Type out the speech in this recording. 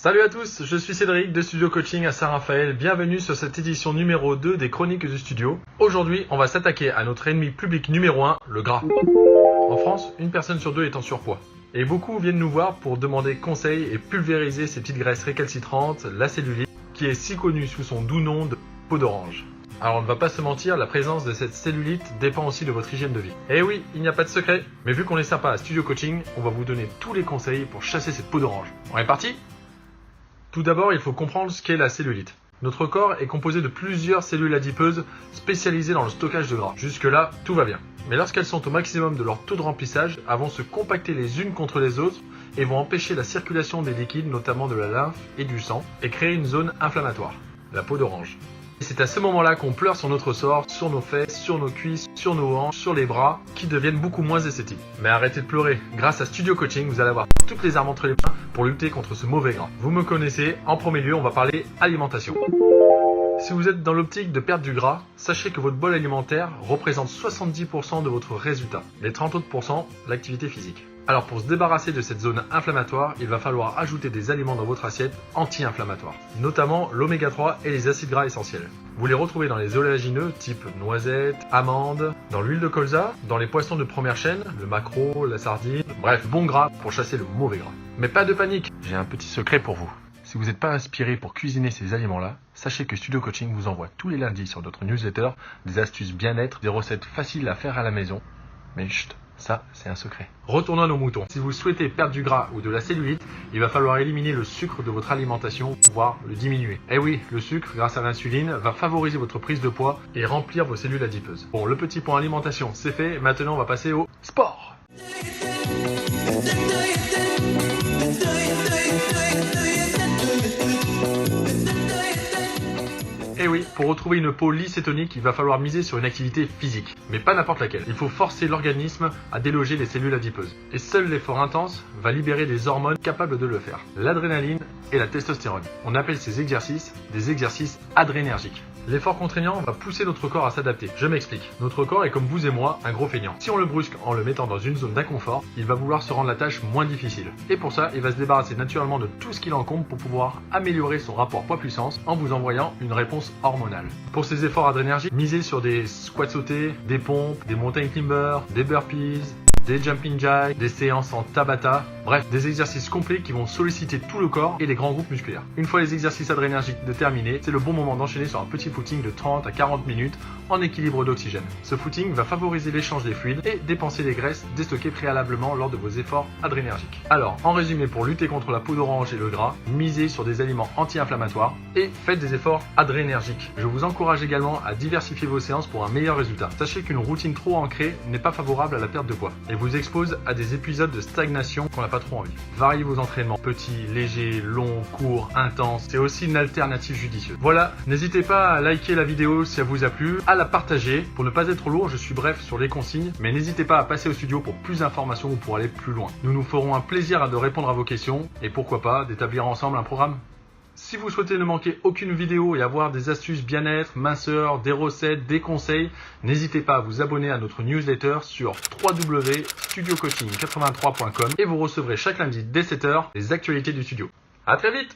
Salut à tous, je suis Cédric de Studio Coaching à Saint-Raphaël. Bienvenue sur cette édition numéro 2 des Chroniques du Studio. Aujourd'hui, on va s'attaquer à notre ennemi public numéro 1, le gras. En France, une personne sur deux est en surpoids. Et beaucoup viennent nous voir pour demander conseil et pulvériser ces petites graisses récalcitrantes, la cellulite, qui est si connue sous son doux nom de peau d'orange. Alors on ne va pas se mentir, la présence de cette cellulite dépend aussi de votre hygiène de vie. Et oui, il n'y a pas de secret, mais vu qu'on est sympa à Studio Coaching, on va vous donner tous les conseils pour chasser cette peau d'orange. On est parti ? Tout d'abord, il faut comprendre ce qu'est la cellulite. Notre corps est composé de plusieurs cellules adipeuses spécialisées dans le stockage de gras. Jusque-là, tout va bien. Mais lorsqu'elles sont au maximum de leur taux de remplissage, elles vont se compacter les unes contre les autres et vont empêcher la circulation des liquides, notamment de la lymphe et du sang, et créer une zone inflammatoire, la peau d'orange. Et c'est à ce moment-là qu'on pleure sur notre sort, sur nos fesses, sur nos cuisses, sur nos hanches, sur les bras, qui deviennent beaucoup moins esthétiques. Mais arrêtez de pleurer. Grâce à Studio Coaching, vous allez avoir toutes les armes entre les mains pour lutter contre ce mauvais gras. Vous me connaissez, en premier lieu, on va parler alimentation. Si vous êtes dans l'optique de perdre du gras, sachez que votre bol alimentaire représente 70% de votre résultat. Les 30 autres %, l'activité physique. Alors pour se débarrasser de cette zone inflammatoire, il va falloir ajouter des aliments dans votre assiette anti-inflammatoires, notamment l'oméga 3 et les acides gras essentiels. Vous les retrouvez dans les oléagineux type noisettes, amandes, dans l'huile de colza, dans les poissons de première chaîne, le maquereau, la sardine, bref, bon gras pour chasser le mauvais gras. Mais pas de panique, j'ai un petit secret pour vous. Si vous n'êtes pas inspiré pour cuisiner ces aliments-là, sachez que Studio Coaching vous envoie tous les lundis sur notre newsletter des astuces bien-être, des recettes faciles à faire à la maison. Mais chut, ça, c'est un secret. Retournons à nos moutons. Si vous souhaitez perdre du gras ou de la cellulite, il va falloir éliminer le sucre de votre alimentation, voire le diminuer. Eh oui, le sucre, grâce à l'insuline, va favoriser votre prise de poids et remplir vos cellules adipeuses. Bon, le petit point alimentation, c'est fait. Maintenant, on va passer au sport. Et oui, pour retrouver une peau lisse et tonique, il va falloir miser sur une activité physique, mais pas n'importe laquelle. Il faut forcer l'organisme à déloger les cellules adipeuses. Et seul l'effort intense va libérer des hormones capables de le faire, l'adrénaline et la testostérone. On appelle ces exercices des exercices adrénergiques. L'effort contraignant va pousser notre corps à s'adapter. Je m'explique. Notre corps est comme vous et moi, un gros feignant. Si on le brusque en le mettant dans une zone d'inconfort, il va vouloir se rendre la tâche moins difficile. Et pour ça, il va se débarrasser naturellement de tout ce qui l'encombre pour pouvoir améliorer son rapport poids-puissance en vous envoyant une réponse hormonale. Pour ces efforts adrénergiques, misez sur des squats sautés, des pompes, des mountain climbers, des burpees, des jumping jacks, des séances en Tabata, bref, des exercices complets qui vont solliciter tout le corps et les grands groupes musculaires. Une fois les exercices adrénergiques terminés, c'est le bon moment d'enchaîner sur un petit footing de 30 à 40 minutes en équilibre d'oxygène. Ce footing va favoriser l'échange des fluides et dépenser les graisses déstockées préalablement lors de vos efforts adrénergiques. Alors, en résumé, pour lutter contre la peau d'orange et le gras, misez sur des aliments anti-inflammatoires et faites des efforts adrénergiques. Je vous encourage également à diversifier vos séances pour un meilleur résultat. Sachez qu'une routine trop ancrée n'est pas favorable à la perte de poids et vous expose à des épisodes de stagnation qu'on n'a pas trop envie. Variez vos entraînements, petits, légers, longs, courts, intenses, c'est aussi une alternative judicieuse. Voilà, n'hésitez pas à liker la vidéo si elle vous a plu, à la partager. Pour ne pas être lourd, je suis bref sur les consignes, mais n'hésitez pas à passer au studio pour plus d'informations ou pour aller plus loin. Nous nous ferons un plaisir de répondre à vos questions et pourquoi pas d'établir ensemble un programme. Si vous souhaitez ne manquer aucune vidéo et avoir des astuces bien-être, minceur, des recettes, des conseils, n'hésitez pas à vous abonner à notre newsletter sur www.studiocoaching83.com et vous recevrez chaque lundi dès 7h les actualités du studio. À très vite!